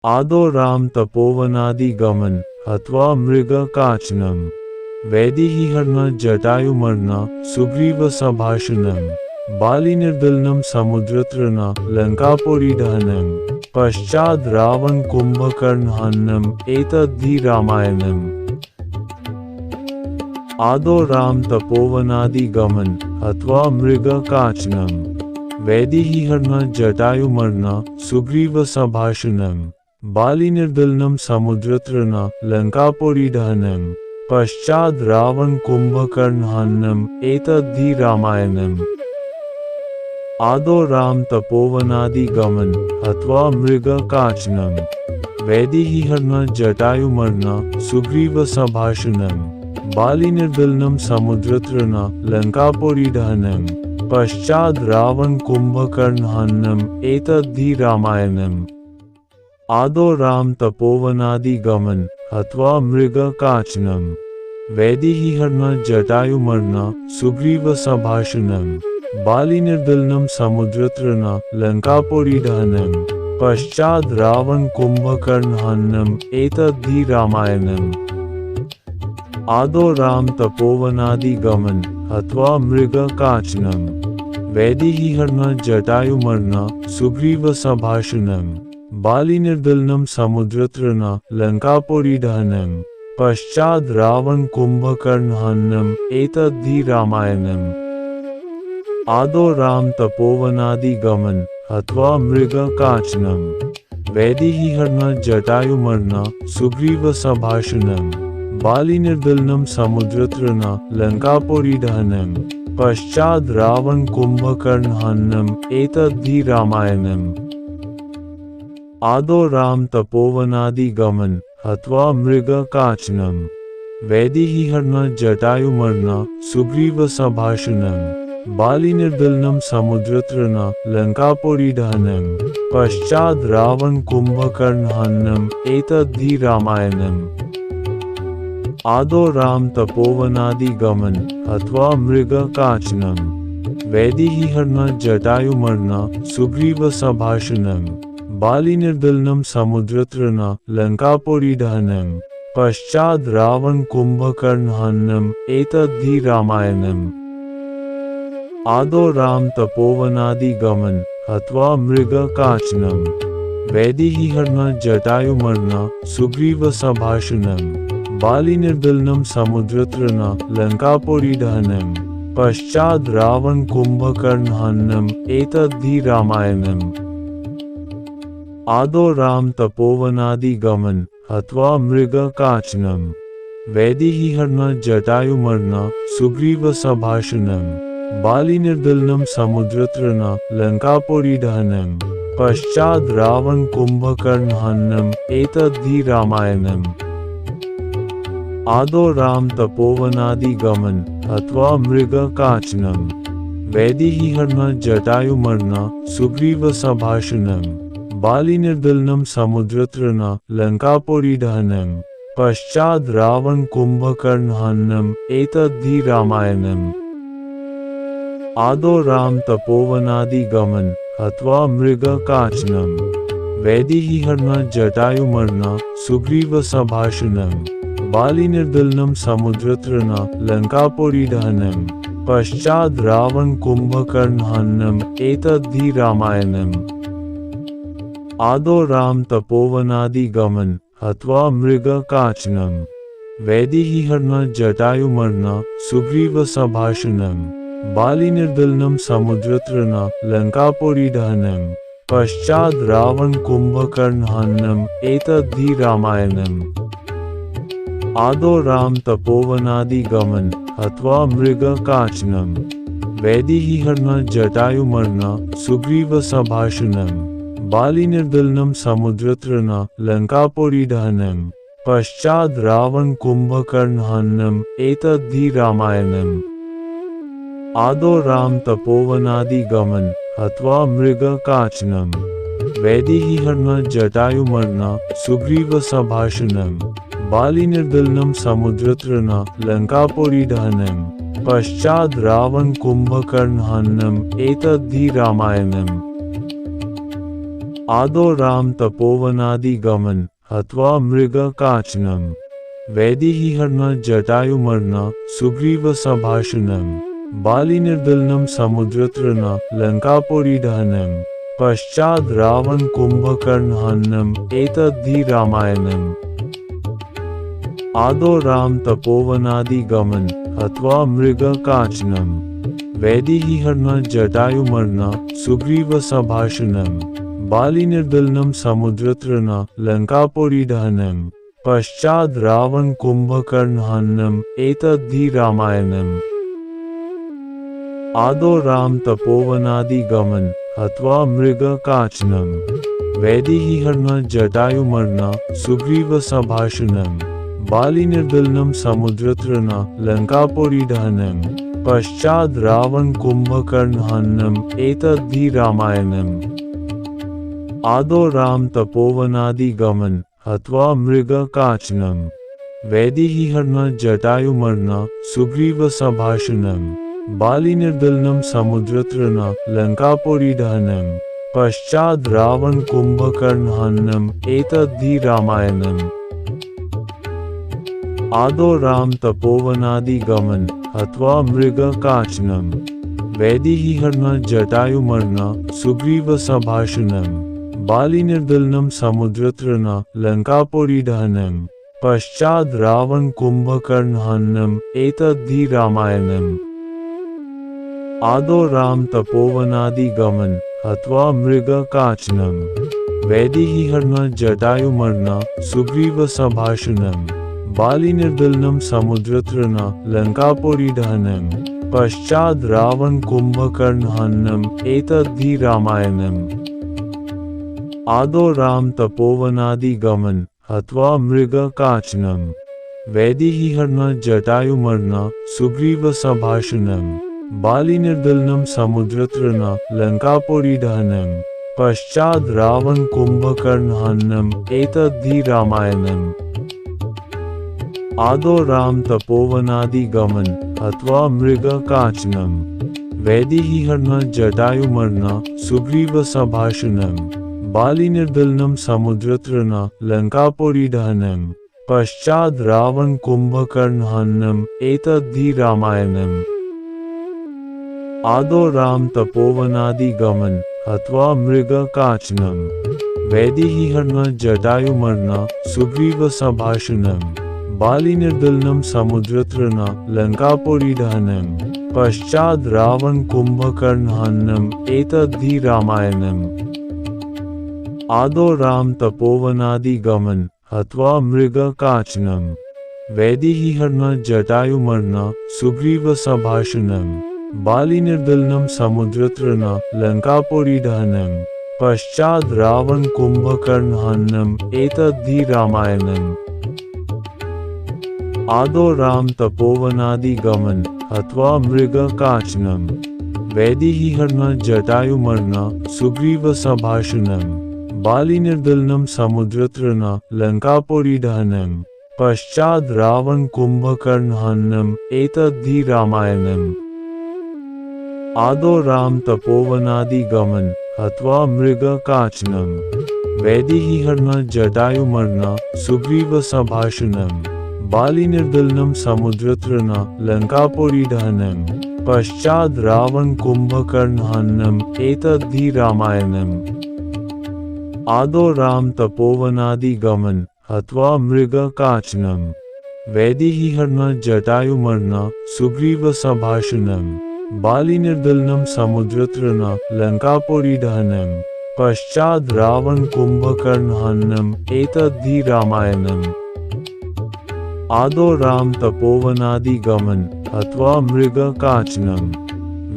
आदौ राम तपोवनादिगमन हत्वा मृगकाचनम् वैदेहीहरणं जटायुमर्णं सुग्रीवसम्भाषणम् बालिनिर्दलनं समुद्रतरणं लङ्कापुरीदहनं पश्चाद् रावण कुम्भकर्णहननम् एतद्धि रामायणम्। आदौ राम तपोवनादिगमन हत्वा मृगकाचनम् वैदेहीहरणं जटायुमर्णं सुग्रीवसम्भाषणम् बालिनिर्दलनं समुद्रतरणं लङ्कापुरीदहनं पश्चाद् रावण कुम्भकर्णहननम् एतद्धि रामायणम्। आदौ राम तपोवनादिगमन हत्वा मृगकाचनम् वैदेहीहरणं जटायुमर्णं सुग्रीवसम्भाषणम् बालिनिर्दलनं समुद्रतरणं लङ्कापुरीदहनं पश्चाद् रावण कुम्भकर्णहननम् एतद्धि रामायणम्। आदौ राम तपोवनादिगमन हत्वा मृगकाचनम् वैदेहीहरणं जटायुमर्णं सुग्रीवसम्भाषणम् बालिनिर्दलनं समुद्रतरणं लङ्कापुरीदहनं पश्चाद् रावण कुम्भकर्णहननम् एतद्धि रामायणम्। आदौ राम तपोवनादिगमन हत्वा मृगकाचनम् वैदेहीहरणं जटायुमर्णं सुग्रीवसम्भाषणम् बालिनिर्दलनं समुद्रतरणं लङ्कापुरीदहनं पश्चाद् रावण कुम्भकर्णहननम् एतद्धि रामायणम्। आदौ राम तपोवनादिगमन हत्वा मृगकाचनम् वैदेहीहरणं जटायुमर्णं सुग्रीवसम्भाषणम् बालिनिर्दलनं समुद्रतरणं लङ्कापुरीदहनं पश्चाद् रावण कुम्भकर्णहननम् एतद्धि रामायणम्। आदौ राम तपोवनादिगमन हत्वा मृगकाचनम् वैदेहीहरणं जटायुमर्णं सुग्रीवसम्भाषणम् बालिनिर्दलनं समुद्रतरणं लङ्कापुरीदहनं पश्चाद् रावण कुम्भकर्णहननम् एतद्धि रामायणम्। आदौ राम तपोवनादिगमन हत्वा मृगकाचनम् वैदेहीहरणं जटायुमर्णं सुग्रीवसम्भाषणम् बालिनिर्दलनं समुद्रतरणं लङ्कापुरीदहनं पश्चाद् रावण कुम्भकर्णहननम् एतद्धि रामायणम्। आदौ राम तपोवनादिगमन हत्वा मृगकाचनम् वैदेहीहरणं जटायुमर्णं सुग्रीवसम्भाषणम् बालिनिर्दलनं समुद्रतरणं लङ्कापुरीदहनं पश्चाद् रावण कुम्भकर्णहननम् एतद्धि रामायणम्। आदौ राम तपोवनादिगमन हत्वा मृगकाचनम् वैदेहीहरणं जटायुमर्णं सुग्रीवसम्भाषणम् बालिनिर्दलनं समुद्रतरणं लङ्कापुरीदहनं पश्चाद् रावण कुम्भकर्णहननम् एतद्धि रामायणम्। आदौ राम तपोवनादिगमन हत्वा मृगकाचनम् वैदेहीहरणं जटायुमर्णं सुग्रीवसम्भाषणम् बालिनिर्दलनं समुद्रतरणं लङ्कापुरीदहनं पश्चाद् रावण कुम्भकर्णहननम् एतद्धि रामायणम्। आदौ राम तपोवनादिगमन हत्वा मृगकाचनम् वैदेहीहरणं जटायुमर्णं सुग्रीवसम्भाषणम् बालिनिर्दलनं समुद्रतरणं लङ्कापुरीदहनं पश्चाद् रावण कुम्भकर्णहननम् एतद्धि रामायणम्। आदौ राम तपोवनादिगमन हत्वा मृगकाचनम् वैदेहीहरणं जटायुमर्णं सुग्रीवसम्भाषणम् बालिनिर्दलनं समुद्रतरणं लङ्कापुरीदहनं पश्चाद् रावण कुम्भकर्णहननम् एतद्धि रामायणम्। आदौ राम तपोवनादिगमन हत्वा मृगकाचनम् वैदेहीहरणं जटायुमर्णं सुग्रीवसम्भाषणम् बालिनिर्दलनं समुद्रतरणं लङ्कापुरीदहनं पश्चाद् रावण कुम्भकर्णहननम् एतद्धि रामायणम्। आदौ राम तपोवनादिगमन हत्वा मृगकाचनम् वैदेहीहरणं जटायुमर्णं सुग्रीवसम्भाषणम् बालिनिर्दलनं समुद्रतरणं लङ्कापुरीदहनं पश्चाद् रावण कुम्भकर्णहननम् एतद्धि रामायणम्। आदौ राम तपोवनादिगमन हत्वा मृगकाचनम् वैदेहीहरण जटायुमर्न सुग्रीवसभाषणम् बालिनिर्दलनं समुद्रतरण लङ्कापुरीदहनं पश्चाद् रावण कुम्भकर्णहननम् एतद्धि रामायणम्। आदौ राम तपोवनादिगमन हत्वा मृगकाचनम् वैदेहीहरण जटायुमर्न सुग्रीवसभाषणम् बालिनिर्दलनं समुद्रतरण लङ्कापुरीदहनं पश्चाद् रावण कुम्भकर्णहननम् एतद्धि रामायणम्। आदौ राम तपोवनादिगमन हत्वा मृगकाचनम् वैदेहीहरण जटायुमर्न सुग्रीवसभाषणम् बालिनिर्दलनं समुद्रतरण लङ्कापुरीदहनं पश्चाद् रावण कुम्भकर्णहननम् एतद्धि रामायणम्। आदौ राम तपोवनादिगमन हत्वा मृगकाचनम् वैदेहीहरण जटायुमर्न सुग्रीवसभाषणम् बालिनिर्दलनं समुद्रतरण लङ्कापुरीदहनं पश्चाद् रावण कुम्भकर्णहननम् एतद्धि रामायणम्। आदौ राम तपोवनादिगमन हत्वा मृगकाचनम् वैदेहीहरण जटायुमर्न सुग्रीवसभाषणम् बालिनिर्दलनं समुद्रतरण लङ्कापुरीदहनं पश्चाद् रावण कुम्भकर्णहननम् एतद्धि रामायणम्। आदौ राम तपोवनादिगमन हत्वा मृगकाचनम् वैदेहीहरण जटायुमर्न सुग्रीवसभाषणम् बालिनिर्दलनं समुद्रतरण लङ्कापुरीदहनं पश्चाद् रावण कुम्भकर्णहननम् एतद्धि रामायणम्। आदौ राम तपोवनादिगमन हत्वा मृगकाचनम् वैदेहीहरण जटायुमर्न सुग्रीवसभाषणम् बालिनिर्दलनं समुद्रतरण लङ्कापुरीदहनं पश्चाद् रावण कुम्भकर्णहननम् एतद्धि रामायणम्। आदौ राम तपोवनादिगमन हत्वा मृगकाचनम् वैदेहीहरण जटायुमर्न सुग्रीवसभाषणम् बालिनिर्दलनं समुद्रतरण लङ्कापुरीदहनं पश्चाद् रावण कुम्भकर्णहननम् एतद्धि रामायणम्। आदौ राम तपोवनादिगमन हत्वा मृगकाचनम् वैदेहीहरण जटायुमर्न सुग्रीवसभाषणम् बालिनिर्दलनं समुद्रतरण लङ्कापुरीदहनं पश्चाद् रावण कुम्भकर्णहननम् एतद्धि रामायणम्। आदौ राम तपोवनादिगमन हत्वा मृगकाचनम् वैदेहीहरण जटायुमर्न सुग्रीवसभाषणम् बालिनिर्दलनं समुद्रतरण लङ्कापुरीदहनं पश्चाद् रावण कुम्भकर्णहननम् एतद्धि रामायणम्। आदौ राम तपोवनादिगमन हत्वा मृगकाचनम् वैदेहीहरण जटायुमर्न सुग्रीवसभाषणम् बालिनिर्दलनं समुद्रतरण लङ्कापुरीदहनं पश्चाद् रावण कुम्भकर्णहननम् एतद्धि रामायणम्। आदौ राम तपोवनादिगमन हत्वा मृगकाचनम् वैदेहीहरण जटायुमर्न सुग्रीवसभाषणम् बालिनिर्दलनं समुद्रतरण लङ्कापुरीदहनं पश्चाद् रावण कुम्भकर्णहननम् एतद्धि रामायणम्। आदौ राम तपोवनादिगमन हत्वा मृगकाचनम् वैदेहीहरण जटायुमर्न सुग्रीवसभाषणम् बालिनिर्दलनं समुद्रतरण लङ्कापुरीदहनं पश्चाद् रावण कुम्भकर्णहननम् एतद्धि रामायणम्। आदौ राम तपोवनादिगमन हत्वा मृगकाचनम्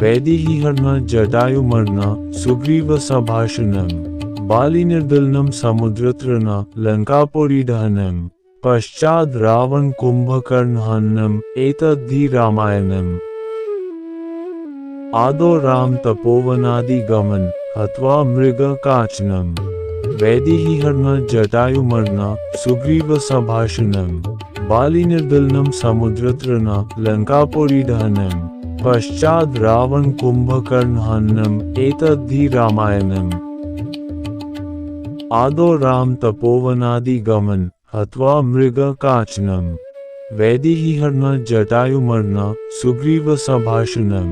वैदेहीहरण जटायुमर्न सुग्रीवसभाषणम् बालिनिर्दलनं समुद्रतरण लङ्कापुरीदहनं पश्चाद् रावण कुम्भकर्णहननम् एतद्धि रामायणम्। आदौ राम तपोवनादिगमन हत्वा मृगकाचनम् वैदेहीहरण जटायुमर्न सुग्रीवसभाषणम् बालिनिर्दलनं समुद्रतरण लङ्कापुरीदहनं पश्चाद् रावण कुम्भकर्णहननम् एतद्धि रामायणम्। आदौ राम तपोवनादिगमन हत्वा मृगकाचनम् वैदेहीहरण जटायुमर्न सुग्रीवसभाषणम्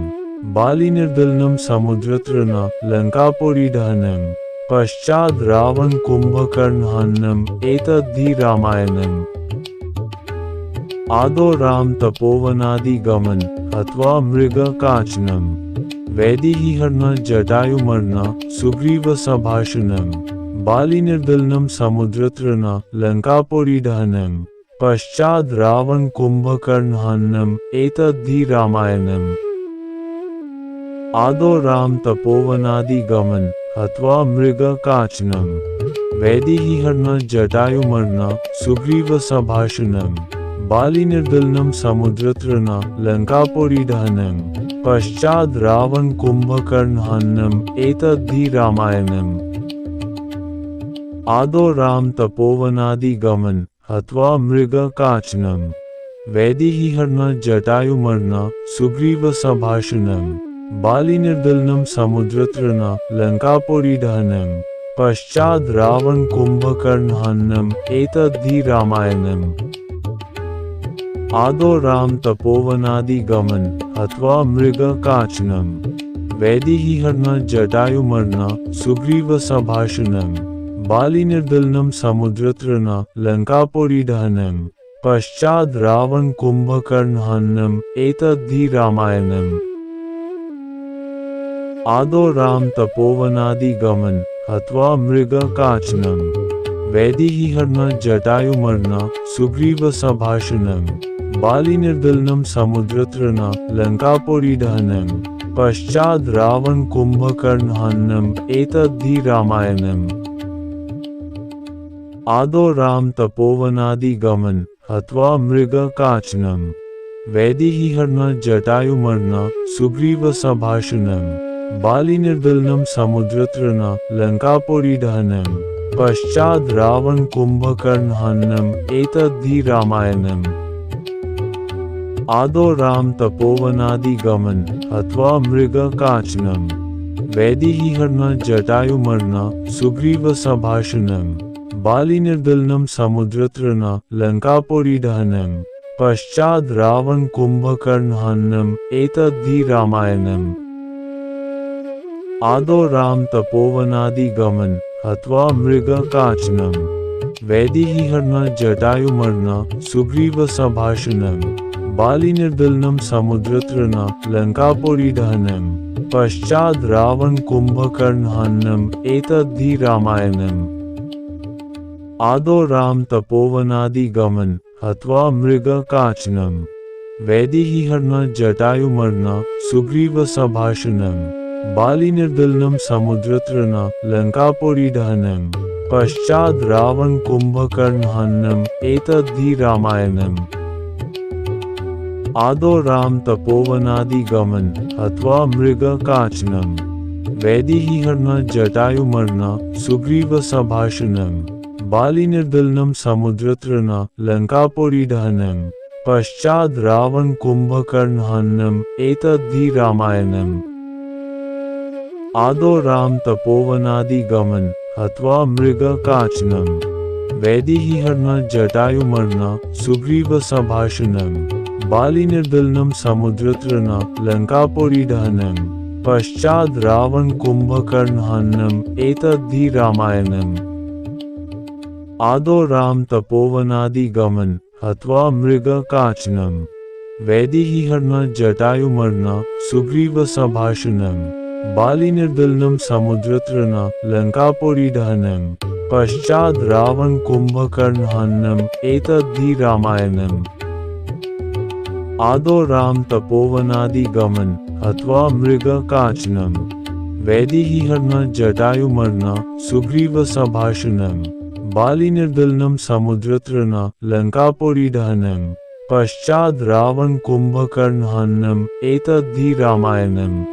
बालिनिर्दलनं समुद्रतरण लङ्कापुरीदहनं पश्चाद् रावण कुम्भकर्णहननम् एतद्धि रामायणम्। आदौ राम तपोवनादिगमन हत्वा मृगकाचनम् वैदेहीहरण जटायुमर्न सुग्रीवसभाषणम् बालिनिर्दलनं समुद्रतरण लङ्कापुरीदहनं पश्चाद् रावण कुम्भकर्णहननम् एतद्धि रामायणम्। आदौ राम तपोवनादिगमन हत्वा मृगकाचनम् वैदेहीहरण जटायुमर्न सुग्रीवसभाषणम् बालिनिर्दलनं समुद्रतरण लङ्कापुरीदहनं पश्चाद् रावण कुम्भकर्णहननम् एतद्धि रामायणम्। आदौ राम तपोवनादिगमन हत्वा मृगकाचनम् वैदेहीहरण जटायुमर्न सुग्रीवसभाषणम् बालिनिर्दलनं समुद्रतरण लङ्कापुरीदहनं पश्चाद् रावण कुम्भकर्णहननम् एतद्धि रामायणम्। आदौ राम तपोवनादिगमन हत्वा मृगकाचनम् वैदेहीहरण जटायुमर्न सुग्रीवसभाषणम् बालिनिर्दलनं समुद्रतरण लङ्कापुरीदहनं पश्चाद् रावण कुम्भकर्णहननम् एतद्धि रामायणम्। आदौ राम तपोवनादिगमन हत्वा मृगकाचनम् वैदेहीहरण जटायुमर्न सुग्रीवसभाषणम् बालिनिर्दलनं समुद्रतरण लङ्कापुरीदहनं पश्चाद् रावण कुम्भकर्णहननम् एतद्धि रामायणम्। आदौ राम तपोवनादिगमन हत्वा मृगकाचनम् वैदेहीहरण जटायुमर्न सुग्रीवसभाषणम् बालिनिर्दलनं समुद्रतरण लङ्कापुरीदहनं पश्चाद् रावण कुम्भकर्णहननम् एतद्धि रामायणम्। आदौ राम तपोवनादिगमन हत्वा मृगकाचनम् वैदेहीहरण जटायुमर्न सुग्रीवसभाषणम् बालिनिर्दलनं समुद्रतरण लङ्कापुरीदहनं पश्चाद् रावण कुम्भकर्णहननम् एतद्धि रामायणम्। आदौ राम तपोवनादिगमन हत्वा मृगकाचनम् वैदेहीहरण जटायुमर्न सुग्रीवसभाषणम् बालिनिर्दलनं समुद्रतरण लङ्कापुरीदहनं पश्चाद् रावण कुम्भकर्णहननम् एतद्धि रामायणम्। आदौ राम तपोवनादिगमन हत्वा मृगकाचनम् वैदेहीहरण जटायुमर्न सुग्रीवसभाषणम् बालिनिर्दलनं समुद्रतरण लङ्कापुरीदहनं पश्चाद् रावण कुम्भकर्णहननम् एतद्धि रामायणम्। आदौ राम तपोवनादिगमन हत्वा मृगकाचनम् वैदेहीहरण जटायुमर्न सुग्रीवसभाषणम् बालिनिर्दलनं समुद्रतरण लङ्कापुरीदहनं पश्चाद् रावण कुम्भकर्णहननम् एतद्धि रामायणम्। आदौ राम तपोवनादिगमन हत्वा मृगकाचनम् वैदेहीहरण जटायुमर्न सुग्रीवसभाषणम् बालिनिर्दलनं समुद्रतरण लङ्कापुरीदहनं पश्चाद् रावण कुम्भकर्णहननम् एतद्धि रामायणम्। आदौ राम तपोवनादिगमन हत्वा मृगकाचनम् वैदेहीहरण जटायुमर्न सुग्रीवसभाषणम् बालिनिर्दलनं समुद्रतरण लङ्कापुरीदहनं पश्चाद् रावण कुम्भकर्णहननम् एतद्धि रामायणम्। आदौ राम तपोवनादिगमन हत्वा मृगकाचनम् वैदेहीहरण जटायुमर्न सुग्रीवसभाषणम् बालिनिर्दलनं समुद्रतरण लङ्कापुरीदहनं पश्चाद् रावण कुम्भकर्णहननम् एतद्धि रामायणम्।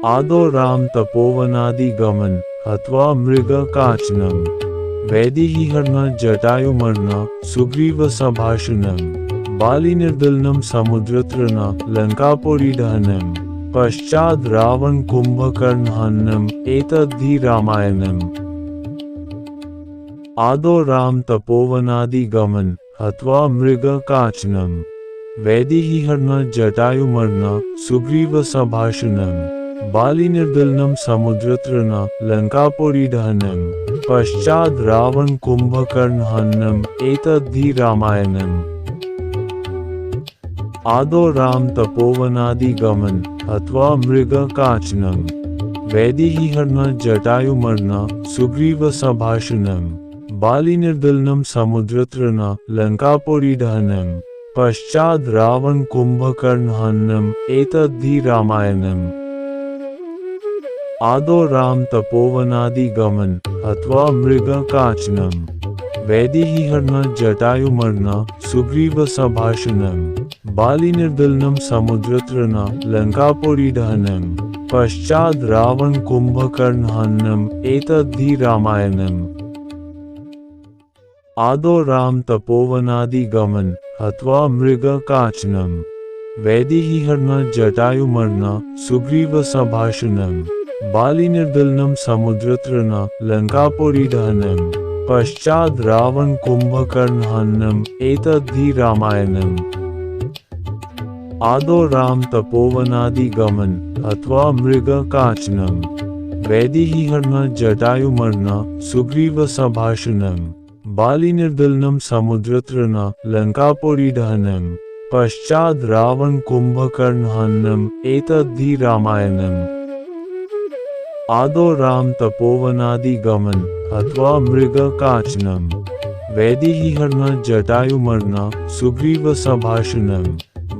आदौ राम तपोवनादिगमन हत्वा मृगकाचनम् वैदेहीहरण जटायुमर्न सुग्रीवसभाषणम् बालिनिर्दलनं समुद्रतरण लङ्कापुरीदहनं पश्चाद् रावण कुम्भकर्णहननम् एतद्धि रामायणम्। आदौ राम तपोवनादिगमन हत्वा मृगकाचनम् वैदेहीहरण जटायुमर्न सुग्रीवसभाषणम् बालिनिर्दलनं समुद्रतरण लङ्कापुरीदहनं पश्चाद् रावण कुम्भकर्णहननम् एतद्धि रामायणम्। आदौ राम तपोवनादिगमन हत्वा मृगकाचनम् वैदेहीहरण जटायुमर्न सुग्रीवसभाषणम् बालिनिर्दलनं समुद्रतरण लङ्कापुरीदहनं पश्चाद् रावण कुम्भकर्णहननम् एतद्धि रामायणम्। आदौ राम तपोवनादिगमन हत्वा मृगकाचनम् वैदेहीहरण जटायुमर्न सुग्रीवसभाषणम् बालिनिर्दलनं समुद्रतरण लङ्कापुरीदहनं पश्चाद् रावण कुम्भकर्णहननम् एतद्धि रामायणम्। आदौ राम तपोवनादिगमन हत्वा मृगकाचनम् वैदेहीहरण जटायुमर्न सुग्रीवसभाषणम् बालिनिर्दलनं समुद्रतरण लङ्कापुरीदहनं पश्चाद् रावण कुम्भकर्णहननम् एतद्धि रामायणम्। आदौ राम तपोवनादिगमन हत्वा मृगकाचनम् वैदेहीहरण जटायुमर्न सुग्रीवसभाषणम् बालिनिर्दलनं समुद्रतरण लङ्कापुरीदहनं पश्चाद् रावण कुम्भकर्णहननम् एतद्धि रामायणम्। आदौ राम तपोवनादिगमन हत्वा मृगकाचनम् वैदेहीहरण जटायुमर्न सुग्रीवसभाषणम्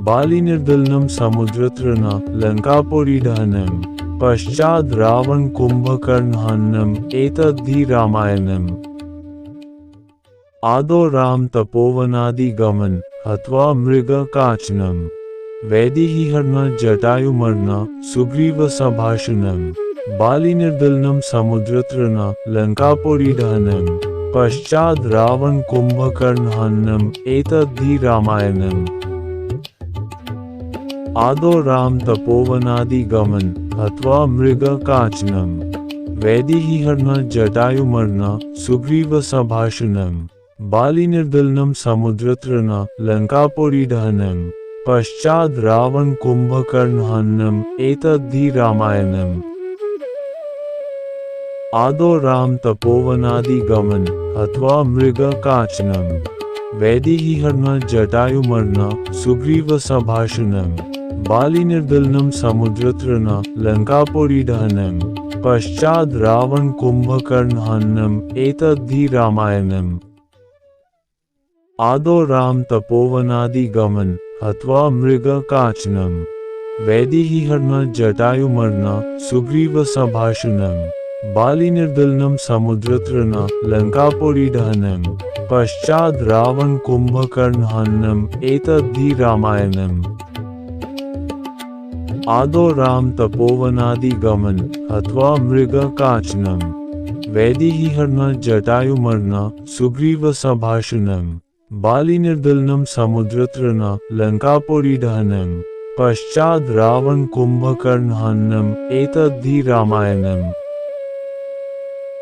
बालिनिर्दलनं समुद्रतरण लङ्कापुरीदहनं पश्चाद् रावण कुम्भकर्णहननम् एतद्धि रामायणम्। आदौ राम तपोवनादिगमन हत्वा मृगकाचनम् वैदेहीहरण जटायुमर्न सुग्रीवसभाषणम् बालिनिर्दलनं समुद्रतरण लङ्कापुरीदहनं पश्चाद् रावण कुम्भकर्णहननम् एतद्धि रामायणम्। आदौ राम तपोवनादिगमन हत्वा मृगकाचनम् वैदेहीहरण जटायुमर्न सुग्रीवसभाषणम् बालिनिर्दलनं समुद्रतरण लङ्कापुरीदहनं पश्चाद् रावण कुम्भकर्णहननम् एतद्धि रामायणम्। आदौ राम तपोवनादिगमन हत्वा मृगकाचनम् वैदेहीहरण जटायुमर्न सुग्रीवसभाषणम् बालिनिर्दलनं समुद्रतरण लङ्कापुरीदहनं पश्चाद् रावण कुम्भकर्णहननम् एतद्धि रामायणम्। आदौ राम तपोवनादिगमन हत्वा मृगकाचनम् वैदेहीहरण जटायुमर्न सुग्रीवसभाषणम् बालिनिर्दलनं समुद्रतरण लङ्कापुरीदहनं पश्चाद् रावण कुम्भकर्णहननम् एतद्धि रामायणम्। आदौ राम तपोवनादिगमन हत्वा मृगकाचनम् वैदेहीहरण जटायुमर्न सुग्रीवसभाषणम् बालिनिर्दलनं समुद्रतरण लङ्कापुरीदहनं पश्चाद् रावण कुम्भकर्णहननम् एतद्धि रामायणम्।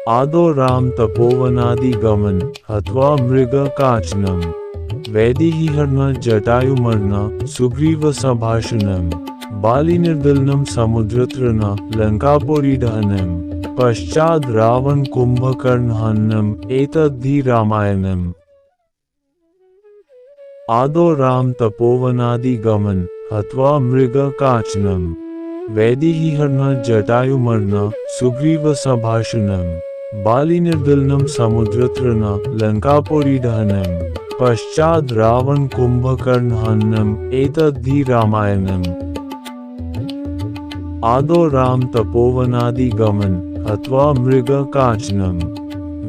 आदौ राम तपोवनादिगमन हत्वा मृगकाचनम् वैदेहीहरण जटायुमर्न सुग्रीवसभाषणम् बालिनिर्दलनं समुद्रतरण लङ्कापुरीदहनं पश्चाद् रावण कुम्भकर्णहननम् एतद्धि रामायणम्। आदौ राम तपोवनादिगमन हत्वा मृगकाचनम् वैदेहीहरण जटायुमर्न सुग्रीवसभाषणम् बालिनिर्दलनं समुद्रतरण लङ्कापुरीदहनं पश्चाद् रावण कुम्भकर्णहननम् एतद्धि रामायणम्। आदौ राम तपोवनादिगमन हत्वा मृगकाचनम्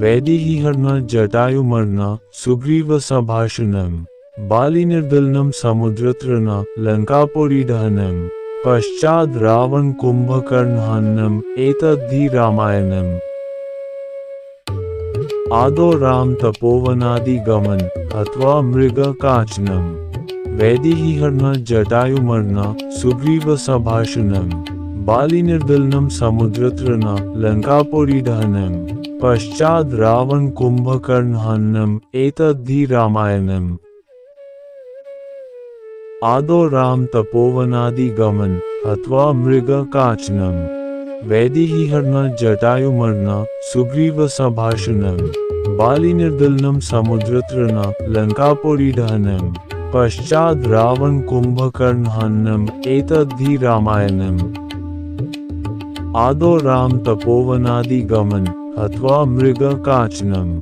वैदेहीहरण जटायुमर्न सुग्रीवसभाषणम् बालिनिर्दलनं समुद्रतरण लङ्कापुरीदहनं पश्चाद् रावण कुम्भकर्णहननम् एतद्धि रामायणम्। आदौ राम तपोवनादिगमन हत्वा मृगकाचनम् वैदेहीहरण जटायुमर्न सुग्रीवसभाषणम् बालिनिर्दलनं समुद्रतरण लङ्कापुरीदहनं पश्चाद् रावण कुंभकर्ण हननम् एतद्धि रामायणम्। आदौ राम तपोवनादिगमन अथवा मृगकाचनम्। वैदेहीहरण जटायुमर्ण सुग्रीव संभाषणम्। बालिनिर्दलनं समुद्रतरणं लंकापुरीदहनम्। पश्चाद् रावण कुंभकर्ण हननम् एतद्धि रामायणम्। आदौ राम तपोवनादिगमन अथवा मृगकाचनम्।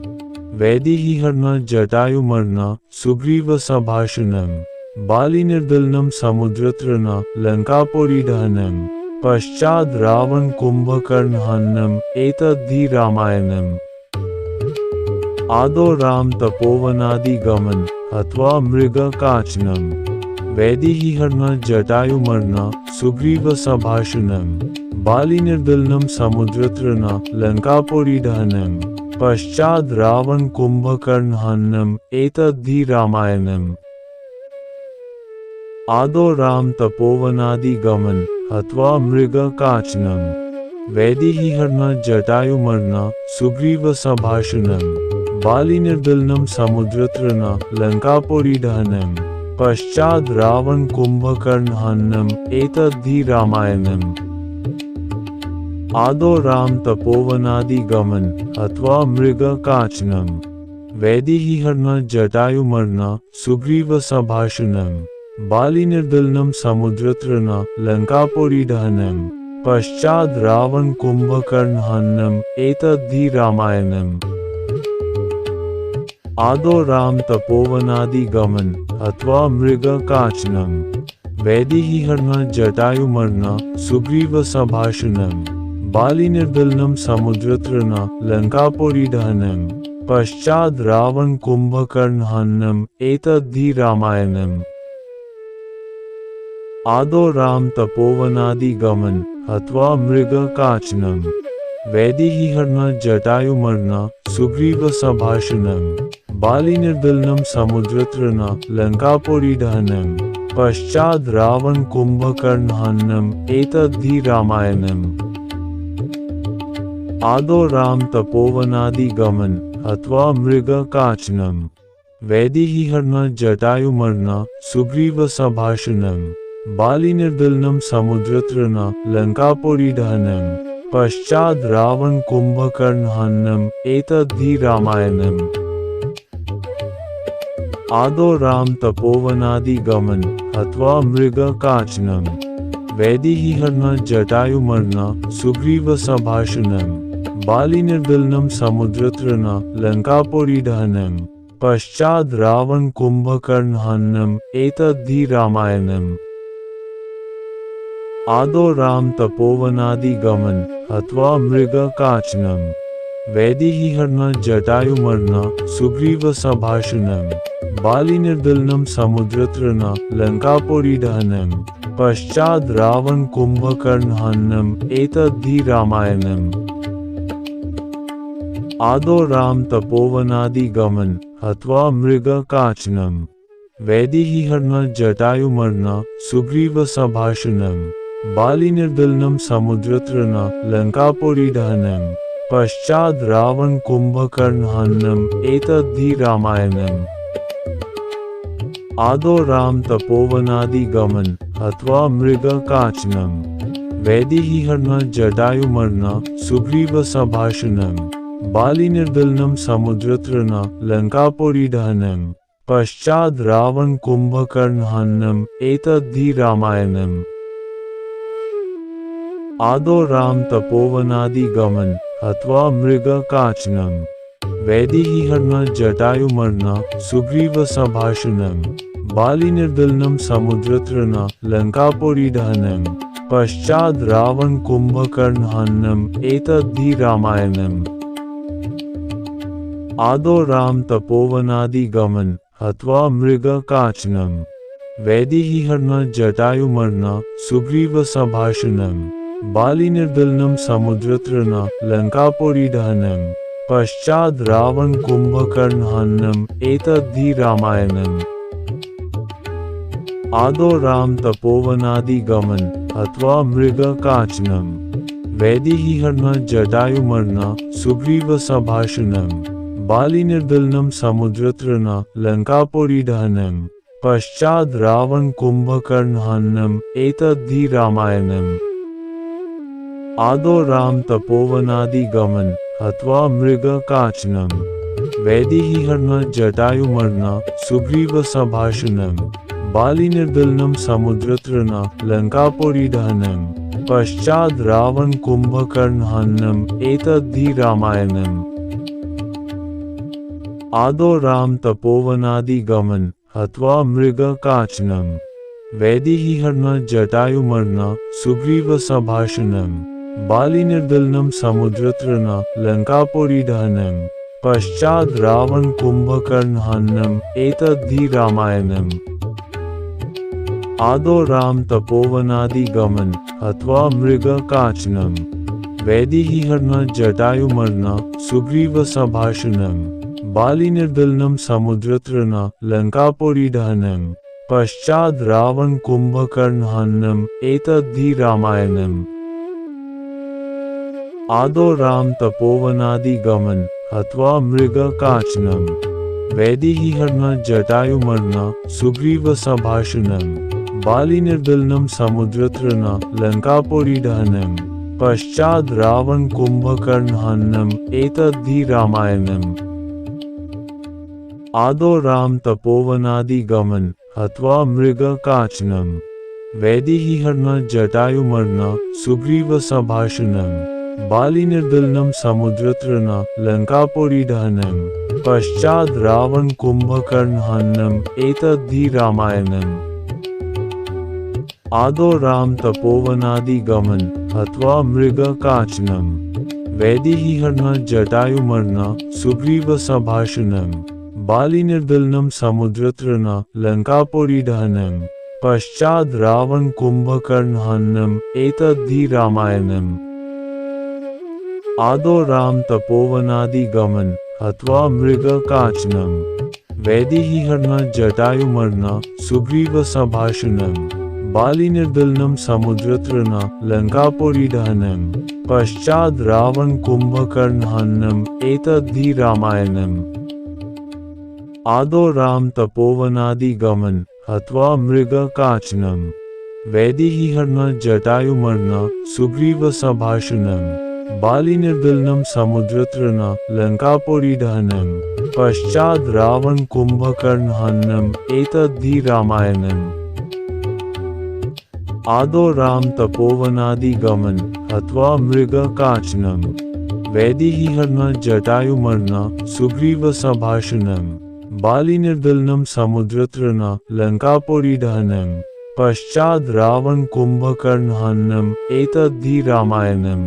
वैदेहीहरण जटायुमर्ण सुग्रीव संभाषणम्। बालिनिर्दलनं समुद्रतरणं लंकापुरीदहनम्। पश्चाद् रावण कुंभकर्ण हननम् एतद्धि रामायणम्। आदौ राम तपोवनादिगमन अथवा मृगकाचनम्। वैदेहीहरण जटायुमर्ण सुग्रीव संभाषणम्। बालिनिर्दलनं समुद्रतरणं लंकापुरीदहनम्। पश्चाद् रावण कुंभकर्ण हननम् एतद्धि रामायणम्। आदौ राम तपोवनादिगमन अथवा मृगकाचनम्। वैदेहीहरण जटायुमर्ण सुग्रीव संभाषणम्। बालिनिर्दलनं समुद्रतरणं लंकापुरीदहनम्। पश्चाद् रावण कुंभकर्ण हननम् एतद्धि रामायणम्। आदौ राम तपोवनादिगमन अथवा मृगकाचनम्। वैदेहीहरण जटायुमर्ण सुग्रीव संभाषणम्। बालिनिर्दलनं समुद्रतरणं लंकापुरीदहनम्। पश्चाद् रावण कुंभकर्ण हननम् एतद्धि रामायणम्। आदौ राम तपोवनादिगमन अथवा मृगकाचनम्। वैदेहीहरण जटायुमर्ण सुग्रीव संभाषणम्। बालिनिर्दलनं समुद्रतरणं लंकापुरीदहनम्। पश्चाद् रावण कुंभकर्ण हननम् एतद्धि रामायणम्। आदौ राम तपोवनादिगमन अथवा मृगकाचनम्। वैदेहीहरण जटायुमर्ण सुग्रीव संभाषणम्। बालिनिर्दलनं समुद्रतरणं लंकापुरीदहनम्। पश्चाद् रावण कुंभकर्ण हननम् एतद्धि रामायणम्। आदौ राम तपोवनादिगमन अथवा मृगकाचनम्। वैदेहीहरण जटायुमर्ण सुग्रीव संभाषणम्। बालिनिर्दलनं समुद्रतरणं लंकापुरीदहनम्। पश्चाद् रावण कुंभकर्ण हननम् एतद्धि रामायणम्। आदौ राम तपोवनादिगमन अथवा मृगकाचनम्। वैदेहीहरण जटायुमर्ण सुग्रीव संभाषणम्। बालिनिर्दलनं समुद्रतरणं लंकापुरीदहनम्। पश्चाद् रावण कुंभकर्ण हननम् एतद्धि रामायणम्। आदौ राम तपोवनादिगमन अथवा मृगकाचनम्। वैदेहीहरण जटायुमर्ण सुग्रीव संभाषणम्। बालिनिर्दलनं समुद्रतरणं लंकापुरीदहनम्। पश्चाद् रावण कुंभकर्ण हननम् एतद्धि रामायणम्। आदौ राम तपोवनादिगमन अथवा मृगकाचनम्। वैदेहीहरण जटायुमर्ण सुग्रीव संभाषणम्। बालिनिर्दलनं समुद्रतरणं लंकापुरीदहनम्। पश्चाद् रावण कुंभकर्ण हननम् एतद्धि रामायणम्। आदौ राम तपोवनादिगमन अथवा मृगकाचनम्। वैदेहीहरण जटायुमर्ण सुग्रीव संभाषणम्। बालिनिर्दलनं समुद्रतरणं लंकापुरीदहनम्। पश्चाद् रावण कुंभकर्ण हननम् एतद्धि रामायणम्। आदौ राम तपोवनादिगमन अथवा मृगकाचनम्। वैदेहीहरण जटायुमर्ण सुग्रीव संभाषणम्। बालिनिर्दलनं समुद्रतरणं लंकापुरीदहनम्। पश्चाद् रावण कुंभकर्ण हननम् एतद्धि रामायणम्। आदौ राम तपोवनादिगमन अथवा मृगकाचनम्। वैदेहीहरण जटायुमर्ण सुग्रीव संभाषणम्। बालिनिर्दलनं समुद्रतरणं लंकापुरीदहनम्। पश्चाद् रावण कुंभकर्ण हननम् एतद्धि रामायणम्। आदौ राम तपोवनादिगमन अथवा मृगकाचनम्। वैदेहीहरणः जटायुमर्णः सुग्रीवसम्भाषणम् बालिनिर्दलनं समुद्रतरणः लङ्कापुरीदहनम् पश्चाद् रावण कुम्भकर्णहननम् एतद्धि रामायणम्। आदौ राम तपोवनादिगमन हत्वा मृगकाचनम् वैदेहीहरणः जटायुमर्णः सुग्रीवसम्भाषणम् बालिनिर्दलनं समुद्रतरणः लङ्कापुरीदहनम् पश्चाद् रावण कुम्भकर्णहननम् एतद्धि रामायणम्। आदौ राम तपोवनादिगमन हत्वा मृगकाचनम् वैदेहीहरणः जटायुमर्णः सुग्रीवसम्भाषणम् बालिनिर्दलनं समुद्रतरणः लङ्कापुरीदहनम् पश्चाद् रावण कुम्भकर्णहननम् एतद्धि रामायणम्। आदौ राम तपोवनादिगमन हत्वा मृगकाचनम् वैदेहीहरणः जटायुमर्णः सुग्रीवसम्भाषणम् बालिनिर्दलनं समुद्रतरणः लङ्कापुरीदहनम् पश्चाद् रावण कुम्भकर्णहननम् एतद्धि रामायणम्। आदौ राम तपोवनादिगमन हत्वा मृगकाचनम् वैदेहीहरणः जटायुमर्णः सुग्रीवसम्भाषणम् बालिनिर्दलनं समुद्रतरणः लङ्कापुरीदहनम् पश्चाद् रावण कुम्भकर्णहननम् एतद्धि रामायणम्। आदौ राम तपोवनादिगमन हत्वा मृगकाचनम् वैदेहीहरणः जटायुमर्णः सुग्रीवसम्भाषणम् बालिनिर्दलनं समुद्रतरणः लङ्कापुरीदहनम् पश्चाद् रावण कुम्भकर्णहननम् एतद्धि रामायणम्। आदौ राम तपोवनादिगमन हत्वा मृगकाचनम् वैदेहीहरणः जटायुमर्णः सुग्रीवसम्भाषणम् बालिनिर्दलनं समुद्रतरणः लङ्कापुरीदहनम् पश्चाद् रावण कुम्भकर्णहननम् एतद्धि रामायणम्। आदौ राम तपोवनादिगमन हत्वा मृगकाचनम् वैदेहीहरणः जटायुमर्णः सुग्रीवसम्भाषणम् बालिनिर्दलनं समुद्रतरणः लङ्कापुरीदहनम् पश्चाद् रावण कुम्भकर्णहननम् एतद्धि रामायणम्। आदौ राम तपोवनादिगमन हत्वा मृगकाचनम् वैदेहीहरणः जटायुमर्णः सुग्रीवसम्भाषणम् बालिनिर्दलनं समुद्रतरणः लङ्कापुरीदहनम् पश्चाद् रावण कुम्भकर्णहननम् एतद्धि रामायणम्। आदौ राम तपोवनादिगमन हत्वा मृगकाचनम् वैदेहीहरणः जटायुमर्णः सुग्रीवसम्भाषणम् बालिनिर्दलनं समुद्रतरणः लङ्कापुरीदहनम् पश्चाद् रावण कुम्भकर्णहननम् एतद्धि रामायणम्।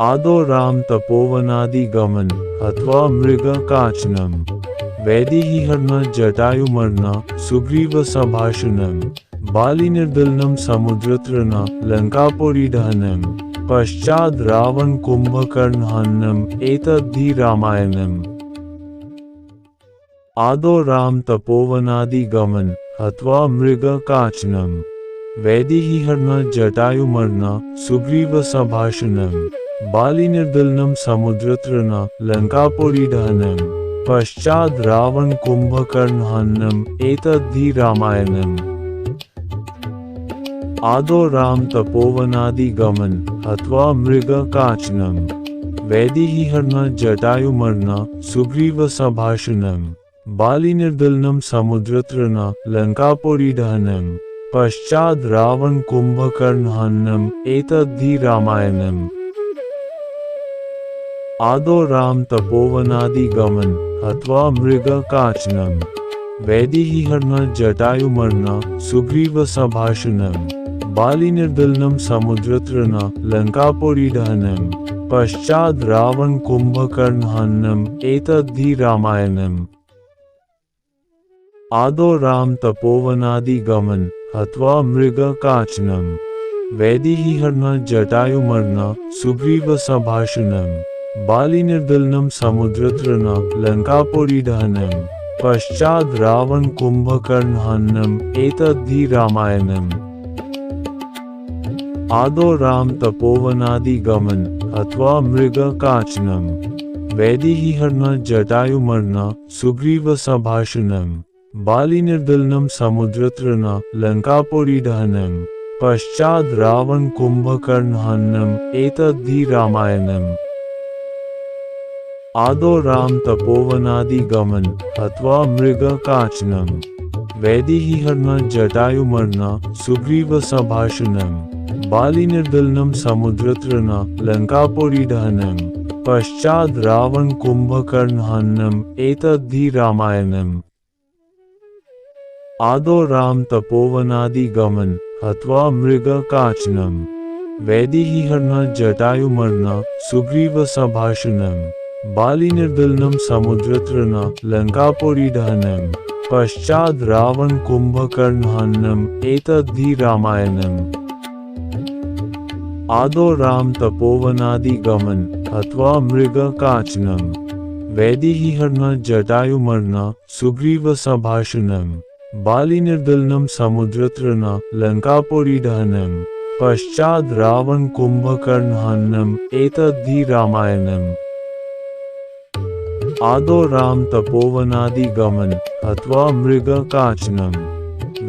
आदौ राम तपोवनादिगमन हत्वा मृगकाचनम् वैदेहीहरणः जटायुमर्णः सुग्रीवसम्भाषणम् बालिनिर्दलनं समुद्रतरणः लङ्कापुरीदहनम् पश्चाद् रावण कुम्भकर्णहननम् एतद्धि रामायणम्। आदौ राम तपोवनादिगमन हत्वा मृगकाचनम् वैदेहीहरणः जटायुमर्णः सुग्रीवसम्भाषणम् बालिनिर्दलनं समुद्रतरणः लङ्कापुरीदहनम् पश्चाद् रावण कुम्भकर्णहननम् एतद्धि रामायणम्। आदौ राम तपोवनादिगमन हत्वा मृगकाचनम् वैदेहीहरणः जटायुमर्णः सुग्रीवसम्भाषणम् बालिनिर्दलनं समुद्रतरणः लङ्कापुरीदहनम् पश्चाद् रावण कुम्भकर्णहननम् एतद्धि रामायणम्। आदौ राम तपोवनादिगमन हत्वा मृगकाचनम् वैदेहीहरणः जटायुमर्णः सुग्रीवसम्भाषणम् बालिनिर्दलनं समुद्रतरणः लङ्कापुरीदहनम् पश्चाद् रावण कुम्भकर्णहननम् एतद्धि रामायणम्। आदौ राम तपोवनादिगमन हत्वा मृगकाचनम् वैदेहीहरणः जटायुमर्णः सुग्रीवसम्भाषणम् बालिनिर्दलनं समुद्रतरणः लङ्कापुरीदहनम् पश्चाद् रावण कुम्भकर्णहननम् एतद्धि रामायणम्। आदौ राम तपोवनादिगमन हत्वा मृगकाचनम् वैदेहीहरणं जटायुमर्णं सुग्रीवसम्भाषणम् बालिनिर्दलनं समुद्रतरणं लङ्कापुरीदहनं पश्चाद् रावणकुम्भकर्णहननम् एतद्धि रामायणम्। आदौ राम तपोवनादिगमन हत्वा मृगकाचनम् वैदेहीहरणं जटायुमर्णं सुग्रीवसम्भाषणम् बालिनिर्दलनं समुद्रतरणं लङ्कापुरीदहनं पश्चाद् रावणकुम्भकर्णहननम् एतद्धि रामायणम्। आदौ राम तपोवनादिगमन हत्वा मृगकाचनम् वैदेहीहरणं जटायुमर्णं सुग्रीवसम्भाषणम् बालिनिर्दलनं समुद्रतरणं लङ्कापुरीदहनं पश्चाद् रावणकुम्भकर्णहननम् एतद्धि रामायणम्। आदौ राम तपोवनादिगमन हत्वा मृगकाचनम् वैदेहीहरणं जटायुमर्णं सुग्रीवसम्भाषणम् बालिनिर्दलनं समुद्रतरणं लङ्कापुरीदहनं पश्चाद् रावणकुम्भकर्णहननम् एतद्धि रामायणम्। आदौ राम तपोवनादिगमन हत्वा मृगकाचनम्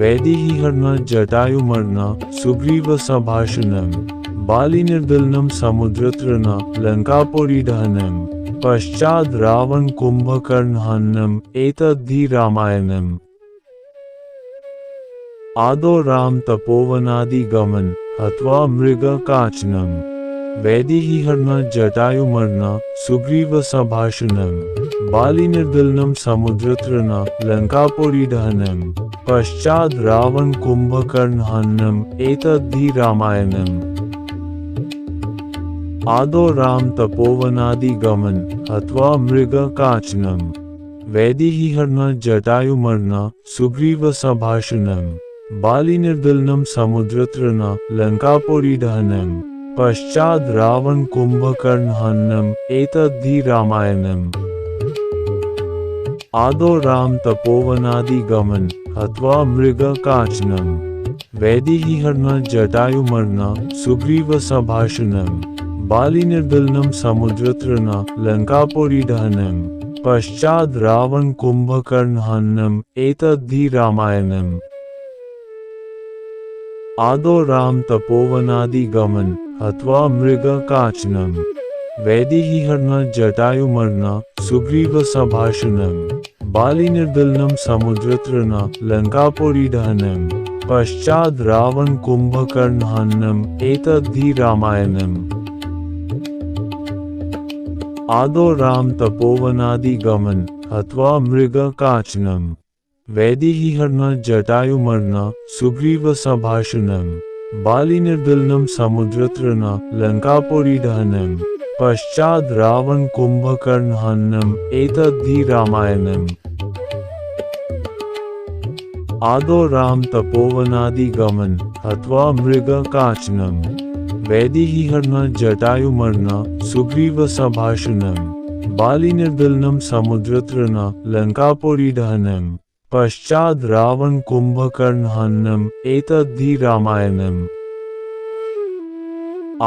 वैदेहीहरणं जटायुमर्णं सुग्रीवसम्भाषणम् बालिनिर्दलनं समुद्रतरणं लङ्कापुरीदहनं पश्चाद् रावणकुम्भकर्णहननम् एतद्धि रामायणम्। आदौ राम तपोवनादिगमन हत्वा मृगकाचनम् वैदेहीहरणं जटायुमर्णं सुग्रीवसम्भाषणम् बालिनिर्दलनं समुद्रतरणं लङ्कापुरीदहनं पश्चाद् रावणकुम्भकर्णहननम् एतद्धि रामायणम्। आदौ राम तपोवनादिगमन हत्वा मृगकाचनम् वैदेहीहरणं जटायुमर्णं सुग्रीवसम्भाषणम् बालिनिर्दलनं समुद्रतरणं लङ्कापुरीदहनं पश्चाद् रावणकुम्भकर्णहननम् एतद्धि रामायणम्। आदौ राम तपोवनादिगमन हत्वा मृगकाचनम् वैदेहीहरणं जटायुमर्णं सुग्रीवसम्भाषणम् बालिनिर्दलनं समुद्रतरणं लङ्कापुरीदहनं पश्चाद् रावणकुम्भकर्णहननम् एतद्धि रामायणम्। आदौ राम तपोवनादिगमन हत्वा मृगकाचनम् वैदेहीहरणं जटायुमर्णं सुग्रीवसम्भाषणम् बालिनिर्दलनं समुद्रतरणं लङ्कापुरीदहनं पश्चाद् रावणकुम्भकर्णहननम् एतद्धि रामायणम्। आदौ राम तपोवनादिगमन हत्वा मृगकाचनम् वैदेहीहरणं जटायुमर्णं सुग्रीवसम्भाषणम् बालिनिर्दलनं समुद्रतरणं लङ्कापुरीदहनं पश्चाद् रावणकुम्भकर्णहननम् एतद्धि रामायणम्। आदौ राम तपोवनादिगमन हत्वा मृगकाचनम् वैदेहीहरणं जटायुमर्णं सुग्रीवसम्भाषणम् बालिनिर्दलनं समुद्रतरणं लङ्कापुरीदहनं पश्चाद् रावणकुम्भकर्णहननम् एतद्धि रामायणम्।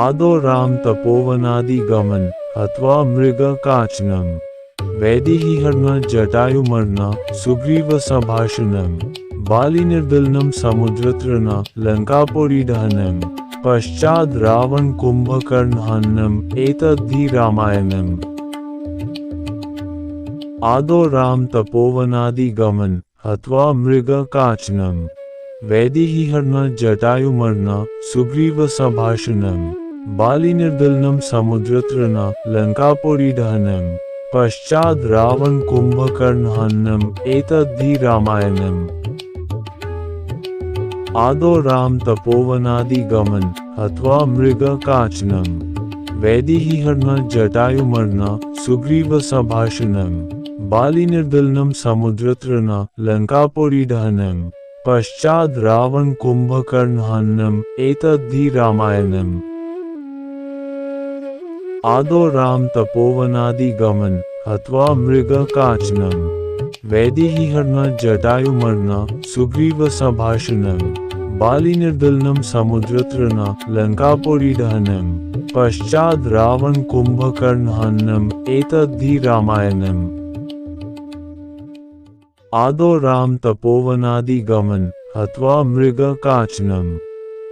आदौ राम तपोवनादिगमन हत्वा मृगकाचनम् वैदेहीहरणं जटायुमर्णं सुग्रीवसम्भाषणम् बालिनिर्दलनं समुद्रतरणं लङ्कापुरीदहनं पश्चाद् रावणकुम्भकर्णहननम् एतद्धि रामायणम्। आदौ राम तपोवनादिगमन हत्वा मृगकाचनम् वैदेहीहरणं जटायुमर्णं सुग्रीवसम्भाषणम् बालिनिर्दलनं समुद्रतरणं लङ्कापुरीदहनं पश्चाद् रावणकुम्भकर्णहननम् एतद्धि रामायणम्। आदौ राम तपोवनादिगमन हत्वा मृगकाचनम् वैदेहीहरणं जटायुमर्णं सुग्रीवसम्भाषणम् बालिनिर्दलनं समुद्रतरणं लङ्कापुरीदहनं पश्चाद् रावणकुम्भकर्णहननम् एतद्धि रामायणम्। आदौ राम तपोवनादिगमन हत्वा मृगकाचनम् वैदेहीहरणं जटायुमर्णं सुग्रीवसम्भाषणम् बालिनिर्दलनं समुद्रतृणा लङ्कापुरीदहनं पश्चाद् रावण कुम्भकर्णहननम् एतद्धि रामायणम्। आदौ राम तपोवनादिगमन हत्वा मृगकाचनम्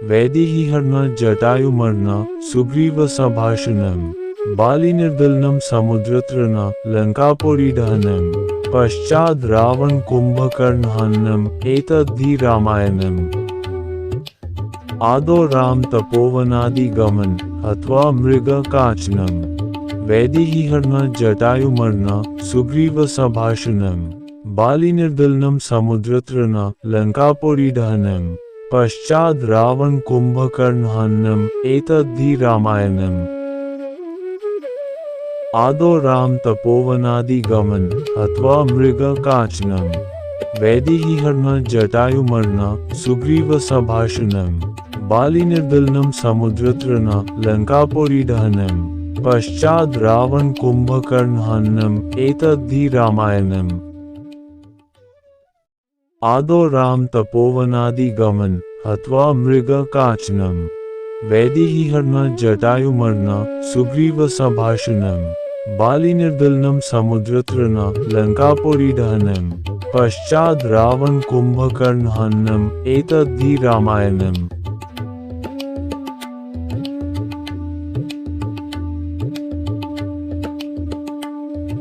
वैदेहीहरण जटायुमर्ण सुग्रीवसम्भाषणम् बालिनिर्दलनं समुद्रतृणा लङ्कापुरीदहनं पश्चाद् रावण कुम्भकर्णहननम् एतद्धि रामायणम्। आदौ राम तपोवनादिगमन हत्वा मृगकाचनम् वैदेहीहरण जटायुमर्ण सुग्रीवसम्भाषणम् बालिनिर्दलनं समुद्रतृणा लङ्कापुरीदहनं पश्चाद् रावण कुम्भकर्णहननम् एतद्धि रामायणम्। आदौ राम तपोवनादिगमन हत्वा मृगकाचनम् वैदेहीहरण जटायुमर्ण सुग्रीवसम्भाषणम् बालिनिर्दलनं समुद्रतृणा लङ्कापुरीदहनं पश्चाद् रावण कुम्भकर्णहननम् एतद्धि रामायणम्। आदौ राम तपोवनादिगमन हत्वा मृगकाचनम् वैदेहीहरण जटायुमर्ण सुग्रीवसम्भाषणम् बालिनिर्दलनं समुद्रतृणा लङ्कापुरीदहनं पश्चाद् रावण कुम्भकर्णहननम् एतद्धि रामायणम्।